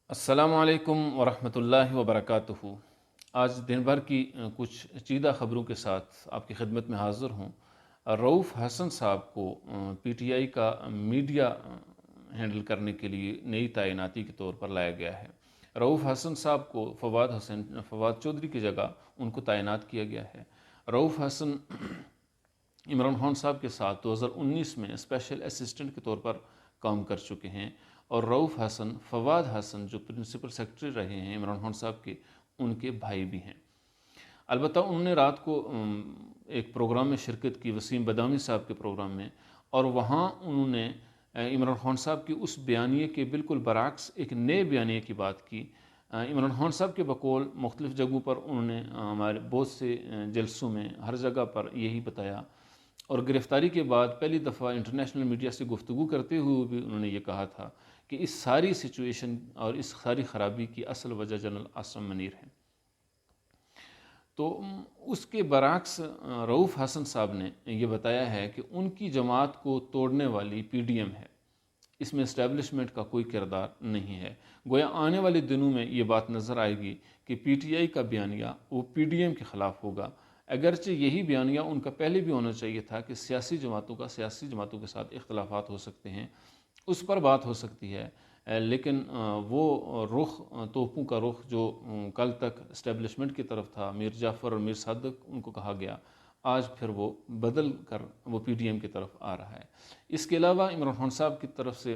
السلام علیکم ورحمۃ اللہ وبرکاتہ۔ آج دن بھر کی کچھ چیدہ خبروں کے ساتھ آپ کی خدمت میں حاضر ہوں۔ رؤوف حسن صاحب کو پی ٹی آئی کا میڈیا ہینڈل کرنے کے لیے نئی تعیناتی کے طور پر لایا گیا ہے۔ رؤوف حسن صاحب کو فواد چودھری کی جگہ ان کو تعینات کیا گیا ہے۔ رؤوف حسن عمران خان صاحب کے ساتھ 2019 میں اسپیشل اسسٹنٹ کے طور پر کام کر چکے ہیں، اور رؤوف حسن فواد حسن جو پرنسپل سیکرٹری رہے ہیں عمران خان صاحب کے، ان کے بھائی بھی ہیں۔ البتہ انہوں نے رات کو ایک پروگرام میں شرکت کی، وسیم بدامی صاحب کے پروگرام میں، اور وہاں انہوں نے عمران خان صاحب کی اس بیانیے کے بالکل برعکس ایک نئے بیانیے کی بات کی۔ عمران خان صاحب کے بقول مختلف جگہوں پر انہوں نے ہمارے بہت سے جلسوں میں ہر جگہ پر یہی بتایا، اور گرفتاری کے بعد پہلی دفعہ انٹرنیشنل میڈیا سے گفتگو کرتے ہوئے بھی انہوں نے یہ کہا تھا کہ اس ساری سچویشن اور اس ساری خرابی کی اصل وجہ جنرل عاصم منیر ہے۔ تو اس کے برعکس رؤوف حسن صاحب نے یہ بتایا ہے کہ ان کی جماعت کو توڑنے والی پی ڈی ایم ہے، اس میں اسٹیبلشمنٹ کا کوئی کردار نہیں ہے۔ گویا آنے والے دنوں میں یہ بات نظر آئے گی کہ پی ٹی آئی کا بیانیہ وہ پی ڈی ایم کے خلاف ہوگا، اگرچہ یہی بیانیہ ان کا پہلے بھی ہونا چاہیے تھا کہ سیاسی جماعتوں کے ساتھ اختلافات ہو سکتے ہیں، اس پر بات ہو سکتی ہے، لیکن وہ رخ، توپوں کا رخ جو کل تک اسٹیبلشمنٹ کی طرف تھا، میر جعفر اور میر صادق ان کو کہا گیا، آج پھر وہ بدل کر وہ پی ڈی ایم کی طرف آ رہا ہے۔ اس کے علاوہ عمران خان صاحب کی طرف سے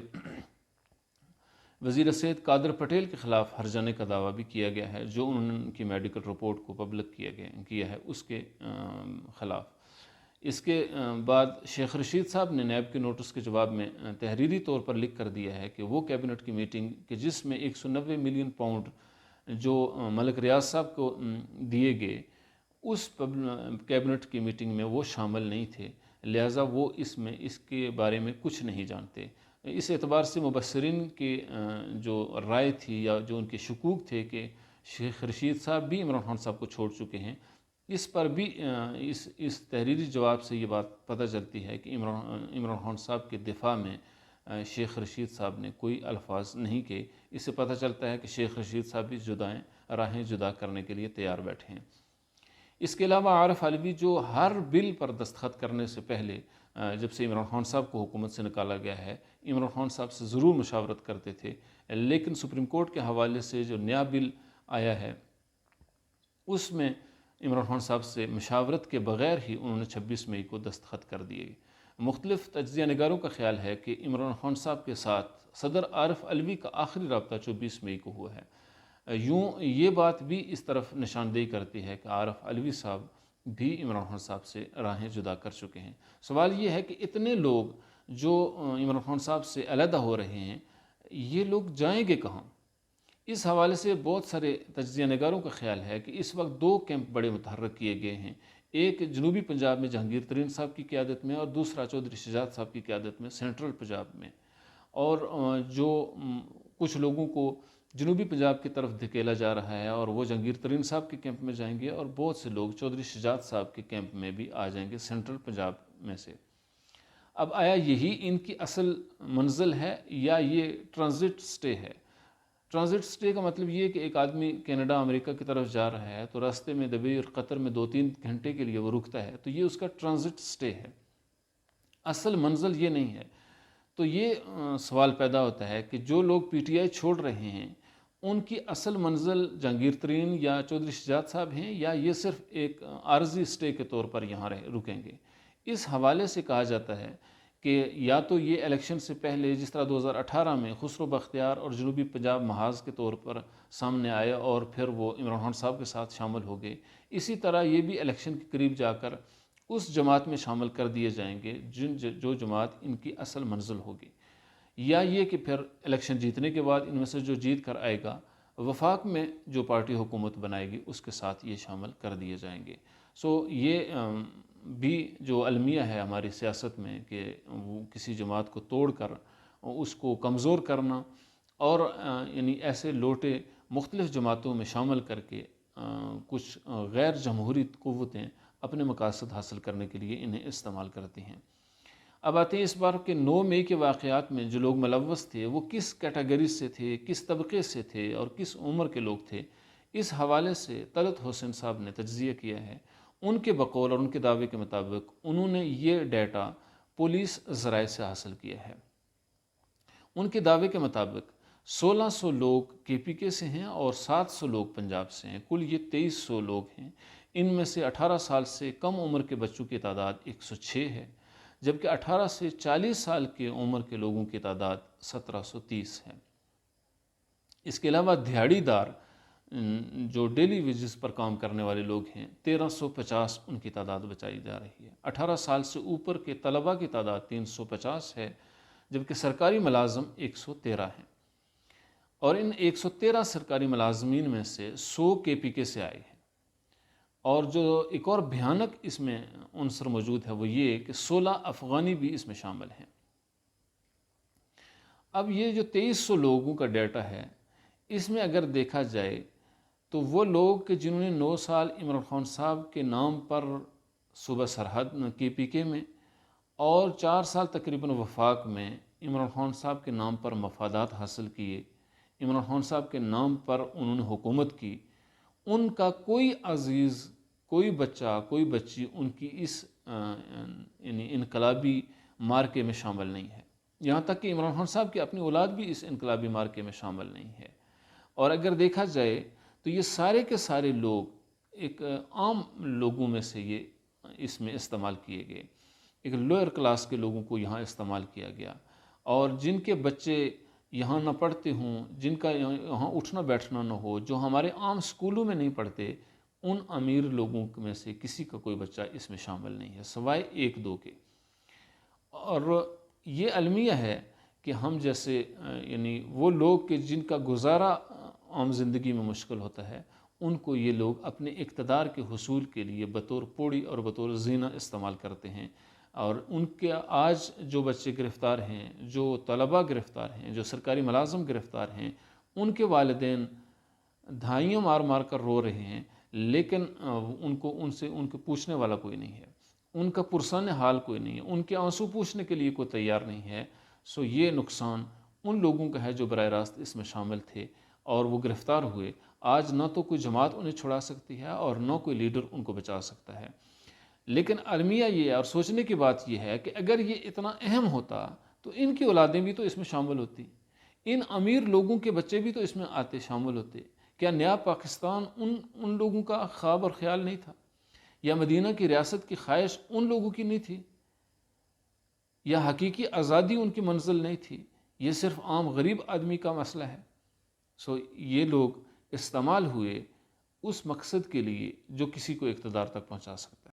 وزیر صحت قادر پٹیل کے خلاف ہرجانے کا دعویٰ بھی کیا گیا ہے، جو انہوں نے ان کی میڈیکل رپورٹ کو پبلک کیا ہے اس کے خلاف۔ اس کے بعد شیخ رشید صاحب نے نیب کے نوٹس کے جواب میں تحریری طور پر لکھ کر دیا ہے کہ وہ کیبنٹ کی میٹنگ کہ جس میں 190 ملین پاؤنڈ جو ملک ریاض صاحب کو دیے گئے، اس کیبنٹ کی میٹنگ میں وہ شامل نہیں تھے، لہٰذا وہ اس کے بارے میں کچھ نہیں جانتے۔ اس اعتبار سے مبصرین کی جو رائے تھی یا جو ان کے شکوک تھے کہ شیخ رشید صاحب بھی عمران خان صاحب کو چھوڑ چکے ہیں، اس پر بھی اس تحریری جواب سے یہ بات پتہ چلتی ہے کہ عمران خان صاحب کے دفاع میں شیخ رشید صاحب نے کوئی الفاظ نہیں کہے۔ اس سے پتہ چلتا ہے کہ شیخ رشید صاحب بھی راہیں جدا کرنے کے لیے تیار بیٹھے ہیں۔ اس کے علاوہ عارف علوی جو ہر بل پر دستخط کرنے سے پہلے جب سے عمران خان صاحب کو حکومت سے نکالا گیا ہے، عمران خان صاحب سے ضرور مشاورت کرتے تھے، لیکن سپریم کورٹ کے حوالے سے جو نیا بل آیا ہے اس میں عمران خان صاحب سے مشاورت کے بغیر ہی انہوں نے 26 مئی کو دستخط کر دیے۔ مختلف تجزیہ نگاروں کا خیال ہے کہ عمران خان صاحب کے ساتھ صدر عارف علوی کا آخری رابطہ 24 مئی کو ہوا ہے۔ یوں یہ بات بھی اس طرف نشاندہی کرتی ہے کہ عارف علوی صاحب بھی عمران خان صاحب سے راہیں جدا کر چکے ہیں۔ سوال یہ ہے کہ اتنے لوگ جو عمران خان صاحب سے علیحدہ ہو رہے ہیں، یہ لوگ جائیں گے کہاں؟ اس حوالے سے بہت سارے تجزیہ نگاروں کا خیال ہے کہ اس وقت دو کیمپ بڑے متحرک کیے گئے ہیں، ایک جنوبی پنجاب میں جہانگیر ترین صاحب کی قیادت میں، اور دوسرا چودھری شجاعت صاحب کی قیادت میں سینٹرل پنجاب میں۔ اور جو کچھ لوگوں کو جنوبی پنجاب کی طرف دھکیلا جا رہا ہے، اور وہ جہانگیر ترین صاحب کے کیمپ میں جائیں گے، اور بہت سے لوگ چودھری شجاعت صاحب کے کیمپ میں بھی آ جائیں گے سینٹرل پنجاب میں سے۔ اب آیا یہی ان کی اصل منزل ہے یا یہ ٹرانزٹ سٹے ہے؟ ٹرانزٹ سٹے کا مطلب یہ کہ ایک آدمی کینیڈا امریکہ کی طرف جا رہا ہے تو راستے میں دبئی اور قطر میں 2-3 گھنٹے کے لیے وہ رکتا ہے، تو یہ اس کا ٹرانزٹ سٹے ہے، اصل منزل یہ نہیں ہے۔ تو یہ سوال پیدا ہوتا ہے کہ جو لوگ پی ٹی آئی چھوڑ رہے ہیں، ان کی اصل منزل جہانگیر ترین یا چودھری شجاعت صاحب ہیں، یا یہ صرف ایک عارضی سٹے کے طور پر یہاں رکیں گے؟ اس حوالے سے کہا جاتا ہے کہ یا تو یہ الیکشن سے پہلے جس طرح 2018 میں خسرو بختیار اور جنوبی پنجاب محاذ کے طور پر سامنے آئے اور پھر وہ عمران خان صاحب کے ساتھ شامل ہو گئے، اسی طرح یہ بھی الیکشن کے قریب جا کر اس جماعت میں شامل کر دیے جائیں گے جو جماعت ان کی اصل منزل ہوگی، یا یہ کہ پھر الیکشن جیتنے کے بعد ان میں سے جو جیت کر آئے گا، وفاق میں جو پارٹی حکومت بنائے گی اس کے ساتھ یہ شامل کر دیے جائیں گے۔ یہ بھی جو المیہ ہے ہماری سیاست میں کہ وہ کسی جماعت کو توڑ کر اس کو کمزور کرنا، اور یعنی ایسے لوٹے مختلف جماعتوں میں شامل کر کے کچھ غیر جمہوری قوتیں اپنے مقاصد حاصل کرنے کے لیے انہیں استعمال کرتی ہیں۔ اب آتے ہیں اس بار کے 9 مئی کے واقعات میں جو لوگ ملوث تھے وہ کس کیٹیگری سے تھے، کس طبقے سے تھے اور کس عمر کے لوگ تھے۔ اس حوالے سے طلعت حسین صاحب نے تجزیہ کیا ہے۔ ان کے بقول اور ان کے دعوے کے مطابق انہوں نے یہ ڈیٹا پولیس ذرائع سے حاصل کیا ہے۔ ان کے دعوے کے مطابق 1600 لوگ کے پی کے سے ہیں اور 700 لوگ پنجاب سے ہیں، کل یہ 2300 لوگ ہیں۔ ان میں سے 18 سال سے کم عمر کے بچوں کی تعداد 106 ہے، جبکہ 18 سے 40 سال کی عمر کے لوگوں کی تعداد 1730 ہے۔ اس کے علاوہ دیہڑی دار جو ڈیلی ویجز پر کام کرنے والے لوگ ہیں 1350 ان کی تعداد بچائی جا رہی ہے۔ 18 سال سے اوپر کے طلباء کی تعداد 350 ہے، جبکہ سرکاری ملازم 113 ہیں، اور ان 113 سرکاری ملازمین میں سے 100 کے پی کے سے آئے ہیں۔ اور جو ایک اور بھیانک اس میں عنصر موجود ہے وہ یہ کہ 16 افغانی بھی اس میں شامل ہیں۔ اب یہ جو 2300 لوگوں کا ڈیٹا ہے، اس میں اگر دیکھا جائے تو وہ لوگ کہ جنہوں نے 9 سال عمران خان صاحب کے نام پر صوبہ سرحد کے پی کے میں اور 4 سال تقریباً وفاق میں عمران خان صاحب کے نام پر مفادات حاصل کیے، عمران خان صاحب کے نام پر انہوں نے حکومت کی، ان کا کوئی عزیز، کوئی بچہ، کوئی بچی ان کی اس یعنی انقلابی مارکے میں شامل نہیں ہے۔ یہاں تک کہ عمران خان صاحب کی اپنی اولاد بھی اس انقلابی مارکے میں شامل نہیں ہے۔ اور اگر دیکھا جائے تو یہ سارے کے سارے لوگ ایک عام لوگوں میں سے یہ اس میں استعمال کیے گئے، ایک لوئر کلاس کے لوگوں کو یہاں استعمال کیا گیا، اور جن کے بچے یہاں نہ پڑھتے ہوں، جن کا یہاں اٹھنا بیٹھنا نہ ہو، جو ہمارے عام سکولوں میں نہیں پڑھتے، ان امیر لوگوں میں سے کسی کا کوئی بچہ اس میں شامل نہیں ہے سوائے 1-2 کے۔ اور یہ المیہ ہے کہ ہم جیسے یعنی وہ لوگ کہ جن کا گزارا عام زندگی میں مشکل ہوتا ہے، ان کو یہ لوگ اپنے اقتدار کے حصول کے لیے بطور پوڑی اور بطور زینہ استعمال کرتے ہیں۔ اور ان کے آج جو بچے گرفتار ہیں، جو طلباء گرفتار ہیں، جو سرکاری ملازم گرفتار ہیں، ان کے والدین دھائیاں مار مار کر رو رہے ہیں، لیکن ان کو پوچھنے والا کوئی نہیں ہے، ان کا پرسان حال کوئی نہیں ہے، ان کے آنسو پوچھنے کے لیے کوئی تیار نہیں ہے۔ سو یہ نقصان ان لوگوں کا ہے جو براہ راست اس میں شامل تھے اور وہ گرفتار ہوئے۔ آج نہ تو کوئی جماعت انہیں چھڑا سکتی ہے اور نہ کوئی لیڈر ان کو بچا سکتا ہے۔ لیکن المیہ یہ اور سوچنے کی بات یہ ہے کہ اگر یہ اتنا اہم ہوتا تو ان کی اولادیں بھی تو اس میں شامل ہوتی، ان امیر لوگوں کے بچے بھی تو اس میں آتے، شامل ہوتے۔ کیا نیا پاکستان ان لوگوں کا خواب اور خیال نہیں تھا؟ یا مدینہ کی ریاست کی خواہش ان لوگوں کی نہیں تھی؟ یا حقیقی آزادی ان کی منزل نہیں تھی؟ یہ صرف عام غریب آدمی کا مسئلہ ہے۔ سو یہ لوگ استعمال ہوئے اس مقصد کے لیے جو کسی کو اقتدار تک پہنچا سکتا ہے۔